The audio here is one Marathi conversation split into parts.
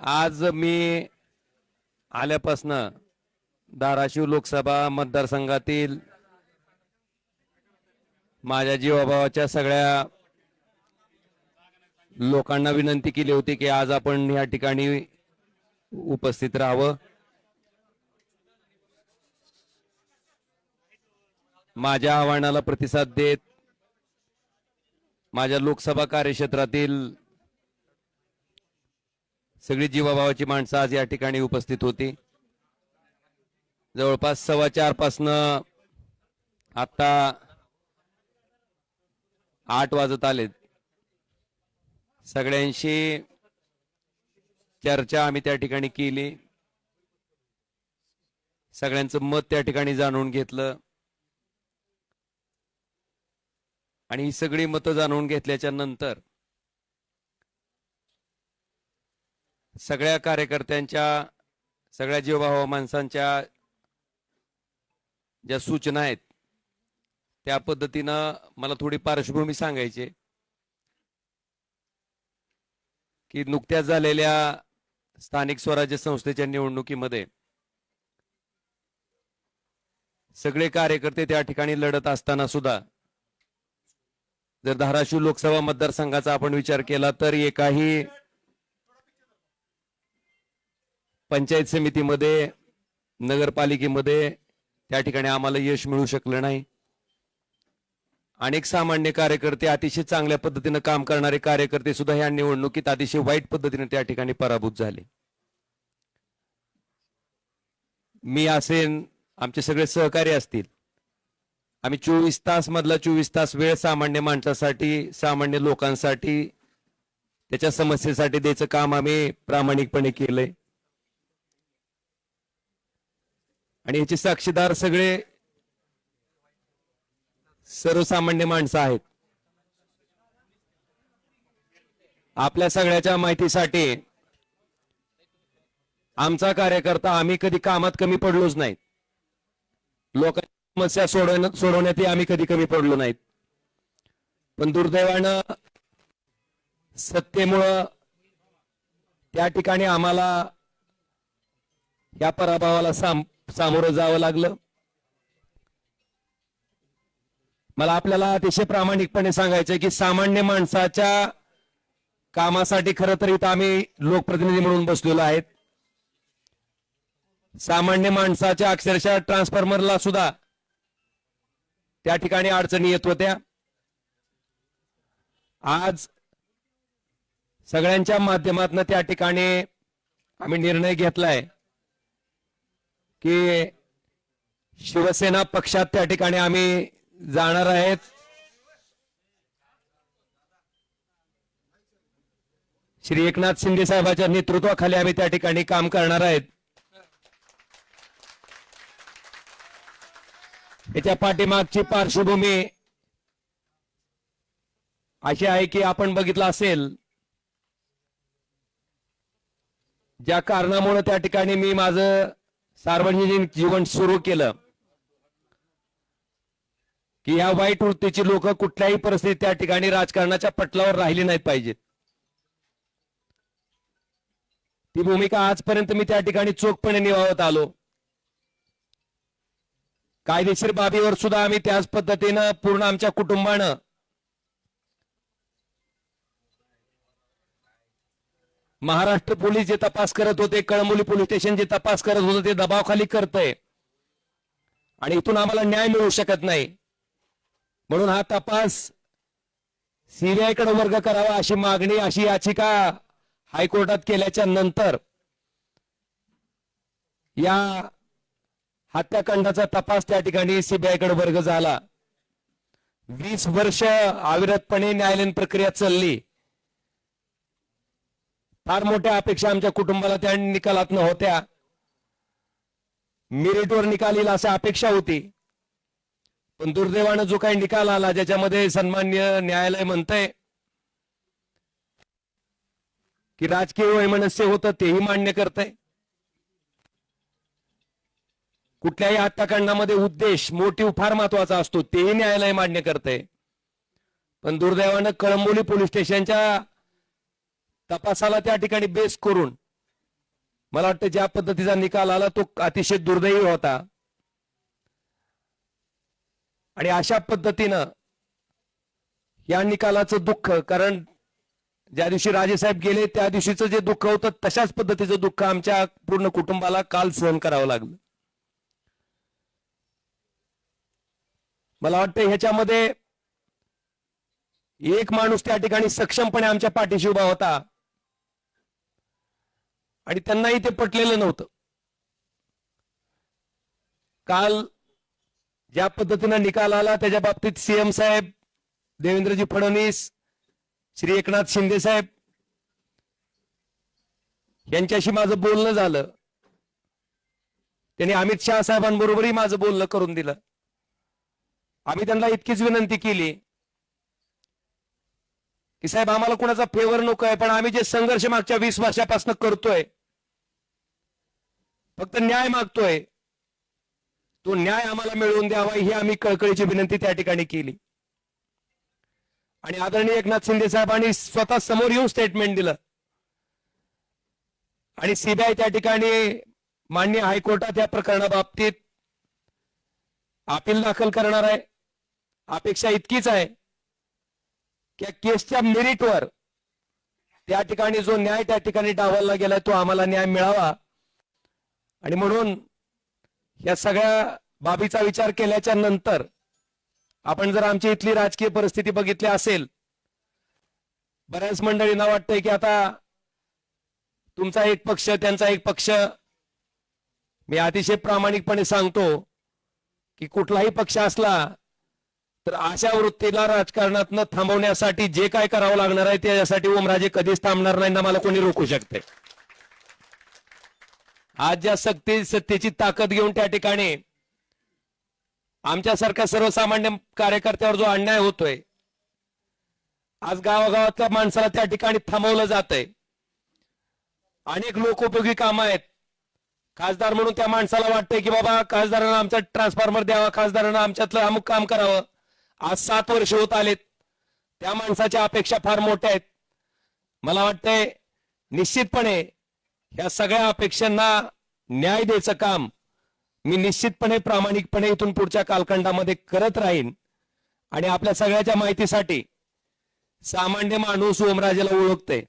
आज मी आल्यापासनं धाराशिव लोकसभा मतदारसंघातील माझ्या जीवाभावाच्या सगळ्या लोकांना विनंती केली होती की आज आपण या ठिकाणी उपस्थित राहावं. माझ्या आव्हानाला प्रतिसाद देत माझ्या लोकसभा कार्यक्षेत्रातील सगळी जीवाभावाची माणसं आज या ठिकाणी उपस्थित होती. जवळपास 4:15 पासनं आता 8 वाजत आलेत. सगळ्यांशी चर्चा आम्ही त्या ठिकाणी केली, सगळ्यांचं मत त्या ठिकाणी जाणून घेतलं आणि ही सगळी मतं जाणून घेतल्याच्या नंतर सगळ्या कार्यकर्त्यांच्या सगळ्या जीवभाव माणसांच्या ज्या सूचना आहेत त्या पद्धतीनं मला थोडी पार्श्वभूमी सांगायची की नुकत्याच झालेल्या स्थानिक स्वराज्य संस्थेच्या निवडणुकीमध्ये सगळे कार्यकर्ते त्या ठिकाणी लढत असताना सुद्धा जर धाराशिव लोकसभा मतदारसंघाचा आपण विचार केला तर एकाही पंचायत समितीमध्ये नगरपालिकेमध्ये त्या ठिकाणी आम्हाला यश मिळू शकलं नाही. अनेक सामान्य कार्यकर्ते, अतिशय चांगल्या पद्धतीने काम करणारे कार्यकर्ते सुद्धा या निवडणुकीत अतिशय वाईट पद्धतीने त्या ठिकाणी पराभूत झाले. मी असेन, आमचे सगळे सहकारी असतील, आम्ही 24 तास मधला 24 तास वेळ सामान्य माणसासाठी, सामान्य लोकांसाठी, त्याच्या समस्येसाठी द्यायचं काम आम्ही प्रामाणिकपणे केलंय. आणि याचे साक्षीदार सगळे सर्वसामान्य माणसं आहेत. आपल्या सगळ्याच्या माहितीसाठी आमचा कार्यकर्ता आम्ही कधी कामात कमी पडलोच नाहीत. लोकांच्या समस्या सोडवण्यातही आम्ही कधी कमी पडलो नाहीत. पण दुर्दैवानं सत्तेमुळं त्या ठिकाणी आम्हाला या पराभवाला सामोरं जावं लागलं. मला आपल्याला अतिशय प्रामाणिकपणे सांगायचंय की सामान्य माणसाच्या कामासाठी खरं तर इथं आम्ही लोकप्रतिनिधी म्हणून बसलेलो आहेत. सामान्य माणसाच्या अक्षरशः ट्रान्सफॉर्मरला सुद्धा त्या ठिकाणी अडचणी येत होत्या. आज सगळ्यांच्या माध्यमातून त्या ठिकाणी आम्ही निर्णय घेतलाय की शिवसेना पक्षात त्या ठिकाणी आम्ही जाणार आहेत. श्री एकनाथ शिंदे साहेबांच्या नेतृत्वाखाली आम्ही त्या ठिकाणी काम करणार आहेत. याच्या पाठीमागची पार्श्वभूमी अशी आहे की आपण बघितलं असेल, ज्या कारणामुळे त्या ठिकाणी मी माझं सार्वजनिक जीवन सुरू केलं की या वाईट वृत्तीची लोक कुठल्याही परिस्थितीत त्या ठिकाणी राजकारणाच्या पटलावर राहिली नाहीत पाहिजेत. ती भूमिका आजपर्यंत मी त्या ठिकाणी चोखपणे निभावत आलो. कायदेशीर बाबीवर सुद्धा आम्ही त्याच पद्धतीनं पूर्ण आमच्या कुटुंबानं महाराष्ट्र पोलीस जे तपास करत होते, कळंबोली पोलीस स्टेशन जे तपास करत होते ते दबावाखाली करतंय आणि इथून आम्हाला न्याय मिळू शकत नाही. म्हणून हा तपास सीबीआय कडे वर्ग करावा अशी मागणी, अशी याचिका हायकोर्टात केल्याच्या नंतर या हत्याकांडाचा तपास त्या ठिकाणी सीबीआय कडे वर्ग झाला. 20 वर्ष अविरतपणे न्यायालयीन प्रक्रिया चालली. फार मोठ्या अपेक्षा आमच्या कुटुंबाला त्या निकालात होत्या. मेरिटवर निकाल येईल अशी अपेक्षा होती. पण दुर्दैवानं जो काही निकाल आला ज्याच्यामध्ये सन्माननीय न्यायालय म्हणतंय की राजकीय वैमनस्य होतं तेही मान्य करतंय. कुठल्याही हत्याकांडामध्ये उद्देश, मोटिव्ह फार महत्वाचा असतो तेही न्यायालय मान्य करतंय. पण दुर्दैवानं कळंबोली पोलीस स्टेशनच्या तपासाला त्या ठिकाणी बेस करून मला वाटतं ज्या पद्धतीचा निकाल आला तो अतिशय दुर्दैवी होता आणि अशा पद्धतीनं या निकालाचं दुःख, कारण ज्या दिवशी राजेसाहेब गेले त्या दिवशीचं जे दुःख होतं तशाच पद्धतीचं दुःख आमच्या पूर्ण कुटुंबाला काल सहन करावं लागलं. मला वाटतं ह्याच्यामध्ये एक माणूस त्या ठिकाणी सक्षमपणे आमच्या पाठीशी उभा होता आणि त्यांनाही ते पटलेलं नव्हतं. काल ज्या पद्धतीनं निकाल आला त्याच्या बाबतीत सीएम साहेब, देवेंद्रजी फडणवीस, श्री एकनाथ शिंदे साहेब यांच्याशी माझं बोलणं झालं. त्यांनी अमित शहा साहेबांबरोबरही माझं बोलणं करून दिलं. आम्ही त्यांना इतकीच विनंती केली की साहेब आम्हाला कोणाचा फेवर नको आहे, पण आम्ही जे संघर्ष मागच्या 20 वर्षापासून करतोय, फक्त न्याय मागतोय, तो न्याय आम्हाला मिळवून द्यावा ही आम्ही कळकळीची विनंती त्या ठिकाणी केली. आणि आदरणीय एकनाथ शिंदे साहेबांनी स्वतः समोर येऊन स्टेटमेंट दिलं आणि सीबीआय त्या ठिकाणी माननीय हायकोर्टात या प्रकरणाबाबतीत अपील दाखल करणार आहे. अपेक्षा इतकीच आहे की केसच्या मेरिटवर त्या ठिकाणी जो न्याय त्या ठिकाणी डावलला गेलाय तो आम्हाला न्याय मिळावा. आणि म्हणून या सगळ्या बाबीचा विचार केल्याच्या नंतर आपण जर आमची इथली राजकीय परिस्थिती बघितली असेल, बऱ्याच मंडळींना वाटतंय की आता तुमचा एक पक्ष त्यांचा एक पक्ष. मी अतिशय प्रामाणिकपणे सांगतो की कुठलाही पक्ष असला तर अशा वृत्तीला राजकारणात न थांबवण्यासाठी जे काय करावं लागणार आहे त्याच्यासाठी ओमराजे कधीच थांबणार नाही ना मला कोणी रोखू शकते. आज ज्या सत्तेची ताकद घेऊन त्या ठिकाणी आमच्यासारख्या सर्वसामान्य कार्यकर्त्यावर जो अन्याय होतोय, आज गावागावातल्या माणसाला त्या ठिकाणी थांबवलं जातंय. अनेक लोकोपयोगी कामं आहेत. खासदार म्हणून त्या माणसाला वाटतंय की बाबा खासदारांना आमचा ट्रान्सफॉर्मर द्यावा, खासदारांना आमच्यातलं अमुक काम करावं. आज 7 वर्ष होत आलेत. त्या माणसाच्या अपेक्षा फार मोठ्या आहेत. मला वाटतंय निश्चितपणे या सगळ्या अपेक्षांना न्याय द्यायचं काम मी निश्चितपणे प्रामाणिकपणे इथून पुढच्या कालखंडामध्ये करत राहीन. आणि आपल्या सगळ्याच्या माहितीसाठी सामान्य माणूस ओमराजेला ओळखते.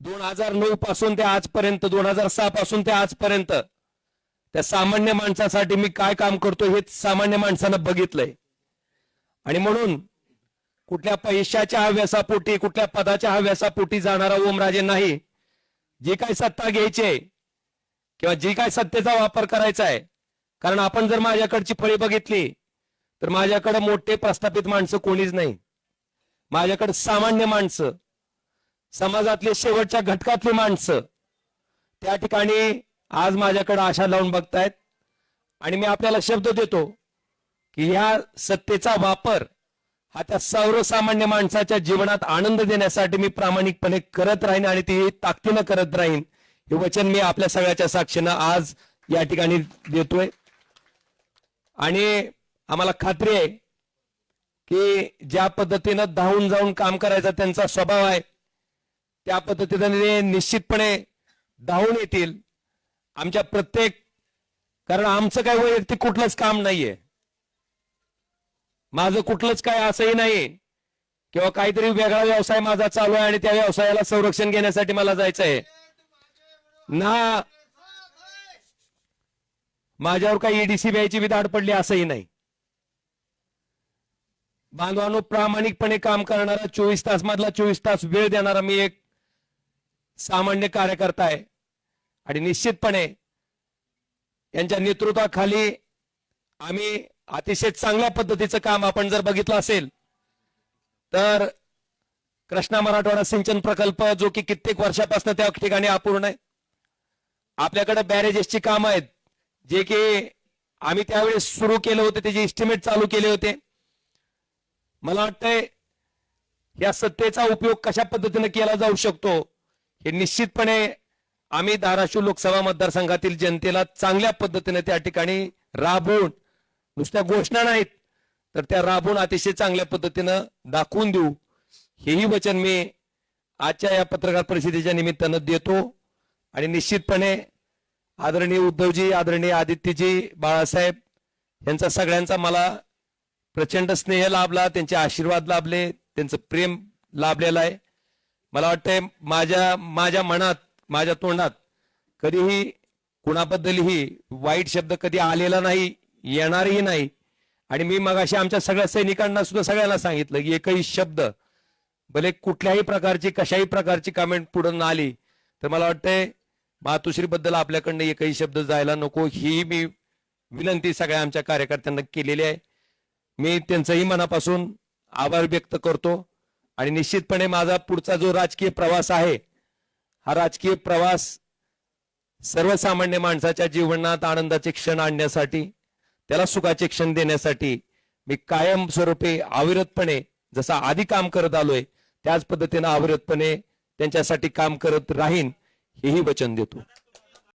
2009 पासून ते आजपर्यंत, 2006 पासून ते आजपर्यंत त्या सामान्य माणसासाठी मी काय काम करतो हे सामान्य माणसानं बघितलंय. आणि म्हणून कुठल्या पैशाच्या हव्यासापोटी, कुठल्या पदाच्या हव्यासापोटी जाणारा ओमराजे नाही. जी काय सत्ता घ्यायची किंवा जी काय सत्तेचा वापर करायचा आहे, कारण आपण जर माझ्याकडची फळी बघितली तर माझ्याकडे मोठे प्रस्थापित माणसं कोणीच नाही. माझ्याकडे सामान्य माणसं, समाजातले शेवटच्या घटकातली माणसं त्या ठिकाणी आज माझ्याकडे आशा लावून बघतायत. आणि मी आपल्याला शब्द देतो की ह्या सत्तेचा वापर हा त्या सर्वसामान्य माणसाच्या जीवनात आनंद देण्यासाठी मी प्रामाणिकपणे करत राहीन आणि ती ताकदीनं करत राहीन. हे वचन मी आपल्या सगळ्याच्या साक्षीनं आज या ठिकाणी देतोय. आणि आम्हाला खात्री आहे की ज्या पद्धतीनं धावून जाऊन काम करायचा त्यांचा स्वभाव आहे त्या पद्धतीने निश्चितपणे धावून येतील आमच्या प्रत्येक. कारण आमचं काय वैयक्तिक कुठलंच काम नाहीये, माझं कुठलंच काय असंही नाही किंवा काहीतरी वेगळा व्यवसाय माझा चालू आहे आणि त्या व्यवसायाला संरक्षण घेण्यासाठी मला जायचं आहे ना. माझ्यावर काही ईडीसी व्यायची विधाड पडली असंही नाही. बांधवांनो, प्रामाणिकपणे काम करणारा 24 तास मधला 24 तास वेळ देणारा मी एक सामान्य कार्यकर्ता आहे. आणि निश्चितपणे यांच्या नेतृत्वाखाली आम्ही अतिशय चांगल्या पद्धतीचं काम आपण जर बघितलं असेल तर कृष्णा मराठवाडा सिंचन प्रकल्प जो की कित्येक वर्षापासून त्या ठिकाणी अपूर्ण आहे. आपल्याकडे बॅरेजेसची कामं आहेत जे की आम्ही त्यावेळेस सुरू केले होते, त्याचे एस्टिमेट चालू केले होते. मला वाटतंय या सत्तेचा उपयोग कशा पद्धतीने केला जाऊ शकतो हे निश्चितपणे आम्ही धाराशिव लोकसभा मतदारसंघातील जनतेला चांगल्या पद्धतीने त्या ठिकाणी राबवून, नुसत्या घोषणा नाहीत तर त्या राबवून अतिशय चांगल्या पद्धतीनं दाखवून देऊ हेही वचन मी आजच्या या पत्रकार परिषदेच्या निमित्तानं देतो. आणि निश्चितपणे आदरणीय उद्धवजी, आदरणीय आदित्यजी, बाळासाहेब यांचा सगळ्यांचा मला प्रचंड स्नेह लाभला, त्यांचे आशीर्वाद लाभले, त्यांचं प्रेम लाभलेलं आहे. मला वाटतंय माझ्या मनात, माझ्या तोंडात कधीही कुणाबद्दलही वाईट शब्द कधी आलेला नाही, येणारही नाही. आणि मी मगाशी आमच्या सगळ्या सैनिकांना सुद्धा सगळ्यांना सांगितलं की एकही शब्द भले कुठल्याही प्रकारची कशाही प्रकारची कमेंट पुढे न आली तर मला वाटतंय मातोश्री बद्दल आपल्याकडनं एकही शब्द जायला नको, ही मी विनंती सगळ्या आमच्या कार्यकर्त्यांना केलेली आहे. मी त्यांचंही मनापासून आभार व्यक्त करतो. आणि निश्चितपणे माझा पुढचा जो राजकीय प्रवास आहे, हा राजकीय प्रवास सर्वसामान्य माणसाच्या जीवनात आनंदाचे क्षण आणण्यासाठी, त्याला सुखाचे क्षण देण्यासाठी मी कायमस्वरूपी अविरतपणे जसा आधी काम करत आलोय त्याच पद्धतीने अविरतपणे त्यांच्यासाठी काम करत राहीन, हेही वचन देतो.